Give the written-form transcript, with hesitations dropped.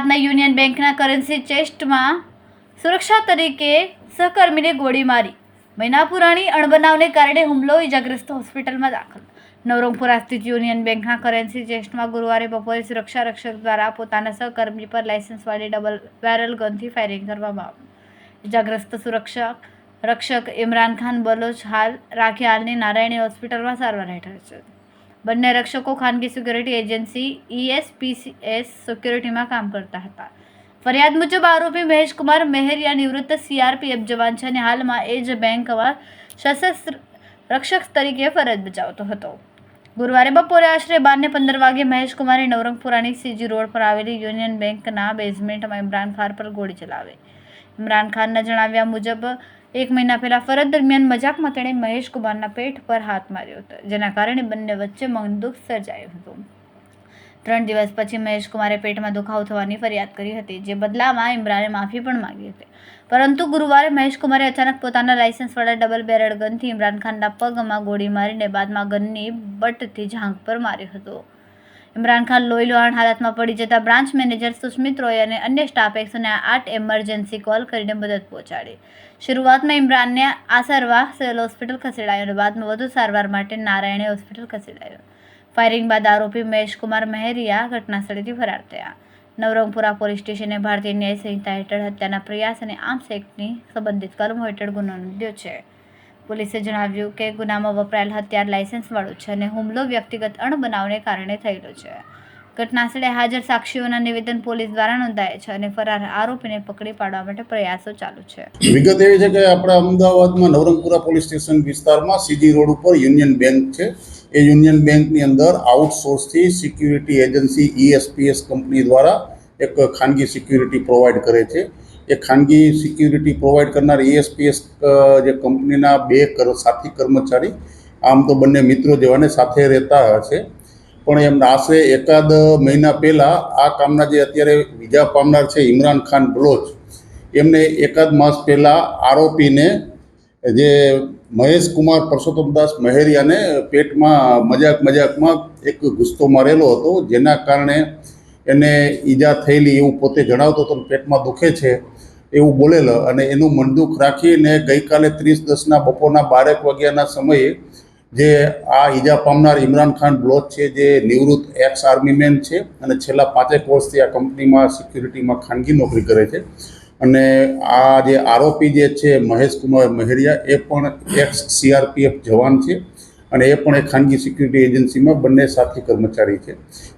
Union બેંકના currency ચેસ્ટમાં સુરક્ષા તરીકે સહકર્મીને ગોળી મારી. મહિના પુરાણી અણબનાવને કારણે હુમલો, ઇજાગ્રસ્ત હોસ્પિટલમાં દાખલ. નવરંગપુરા સ્થિત યુનિયન બેંકના કરન્સી ચેસ્ટમાં ગુરુવારે બપોરે સુરક્ષા રક્ષક દ્વારા પોતાના સહકર્મી પર લાયસન્સવાળી ડબલ બેરલ ગનથી ફાયરિંગ કરવામાં આવ્યું. ઇજાગ્રસ્ત રક્ષક ઇમરાન ખાન બલોચ હાલ રાખિયાલની નારાયણી હોસ્પિટલમાં સારવાર હેઠળ છે. બંને રક્ષકો ખાનગી સિક્યુરિટી એજન્સી ESPS સિક્યુરિટીમાં કામ કરતા હતા. ફરિયાદ મુજબ આરોપી મહેશકુમાર મહેરિયા નિવૃત્ત CRPF જવાન છે અને હાલમાં એ જ બેંકમાં સશસ્ત્ર રક્ષક તરીકે ફરજ બજાવતો હતો. ગુરુવારે બપોરે આશરે 12:15 વાગ્યે મહેશકુમારે નવરંગપુરાની CG રોડ પર આવેલી યુનિયન બેંકના બેઝમેન્ટમાં ઇમરાન ખાન પર ગોળી ચલાવી. ઇમરાન ખાનના જણાવ્યા મુજબ 1 મહિના પહેલા ફરજ દરમિયાન મજાકમાં તેણે મહેશકુમારના પેટ પર હાથ માર્યો હતો, જેના કારણે બંને વચ્ચે મનદુખ સર્જાયું હતું. 3 દિવસ પછી મહેશકુમારે પેટમાં દુખાવો થવાની ફરિયાદ કરી હતી, જે બદલામાં ઇમરાને માફી પણ માંગી હતી. પરંતુ ગુરુવારે મહેશકુમારે અચાનક પોતાના લાયસન્સવાળા ડબલ બેરલ ગનથી ઇમરાન ખાનના પગમાં ગોળી મારીને બાદમાં ગનની બટથી જાંઘ પર માર્યો હતો. ઇમરાન ખાન લોહીલુહાણ હાલતમાં પડી જતા બ્રાન્ચ મેનેજર સુસ્મિત રોય અને અન્ય સ્ટાફ 108 એમરજન્સી કોલ કરીને મદદ પહોંચાડી. શરૂઆતમાં ઇમરાનને આસરવા સિવિલ હોસ્પિટલ ખસેડાયો અને બાદમાં વધુ સારવાર માટે નારાયણી હોસ્પિટલ ખસેડાયો. ફાયરિંગ બાદ આરોપી મહેશકુમાર મહેરિયા ઘટનાસ્થળેથી ફરાર થયા. નવરંગપુરા પોલીસ સ્ટેશને ભારતીય ન્યાય સંહિતા હેઠળ હત્યાના પ્રયાસ અને આર્મ્સ એક્ટની સંબંધિત કલમો હેઠળ ગુનો નોંધ્યો છે. પોલીસે જણાવ્યું કે ગુનામાં વપરાયેલ હથિયાર લાયસન્સવાળું છે અને હુમલો વ્યક્તિગત અણબનાવને કારણે થયેલો છે. ઘટનાસ્થળે હાજર સાક્ષીઓના નિવેદન પોલીસ દ્વારા નોંધાયા છે અને ફરાર આરોપીને પકડી પાડવા માટે પ્રયાસો ચાલુ છે. વિગત એવી છે કે આપણા અમદાવાદમાં નવરંગપુરા પોલીસ સ્ટેશન વિસ્તારમાં CG રોડ ઉપર યુનિયન બેંક છે. એ યુનિયન બેંકની અંદર આઉટસોર્સથી સિક્યુરિટી એજન્સી ESPS કંપની દ્વારા એક ખાનગી સિક્યુરિટી પ્રોવાઈડ કરે છે. એ ખાનગી સિક્યુરિટી પ્રોવાઈડ કરનાર ESPS જે કંપનીના 2 સાથી કર્મચારી, આમ તો બંને મિત્રો જેવાને સાથે રહેતા હશે, પણ એમના આશરે એકાદ મહિના પહેલાં આ કામના જે અત્યારે ઈજા પામનાર છે ઇમરાન ખાન બલોચ, એમને એકાદ માસ પહેલાં આરોપીને જે મહેશકુમાર પરસોત્તમદાસ મહેરિયાને પેટમાં મજાકમાં એક ગુસ્સો મારેલો હતો, જેના કારણે એને ઈજા થયેલી એવું પોતે જણાવતો હતો. પેટમાં દુખે છે એવું બોલેલો અને એનું મનદુખ રાખીને ગઈકાલે 30/10 બપોરના 12 વાગ્યાના સમયે જે આ ઈજા પામનાર ઇમરાન ખાન બલોચ છે, જે નિવૃત્ત એક્સ આર્મીમેન છે અને છેલ્લા 5 વર્ષથી આ કંપનીમાં સિક્યુરિટીમાં ખાનગી નોકરી કરે છે, અને આ જે આરોપી જે છે મહેશકુમાર મહેરિયા, એ પણ એક્સ CRPF જવાન છે અને એ પણ એક ખાનગી સિક્યુરિટી એજન્સીમાં બંને સાથી કર્મચારી છે.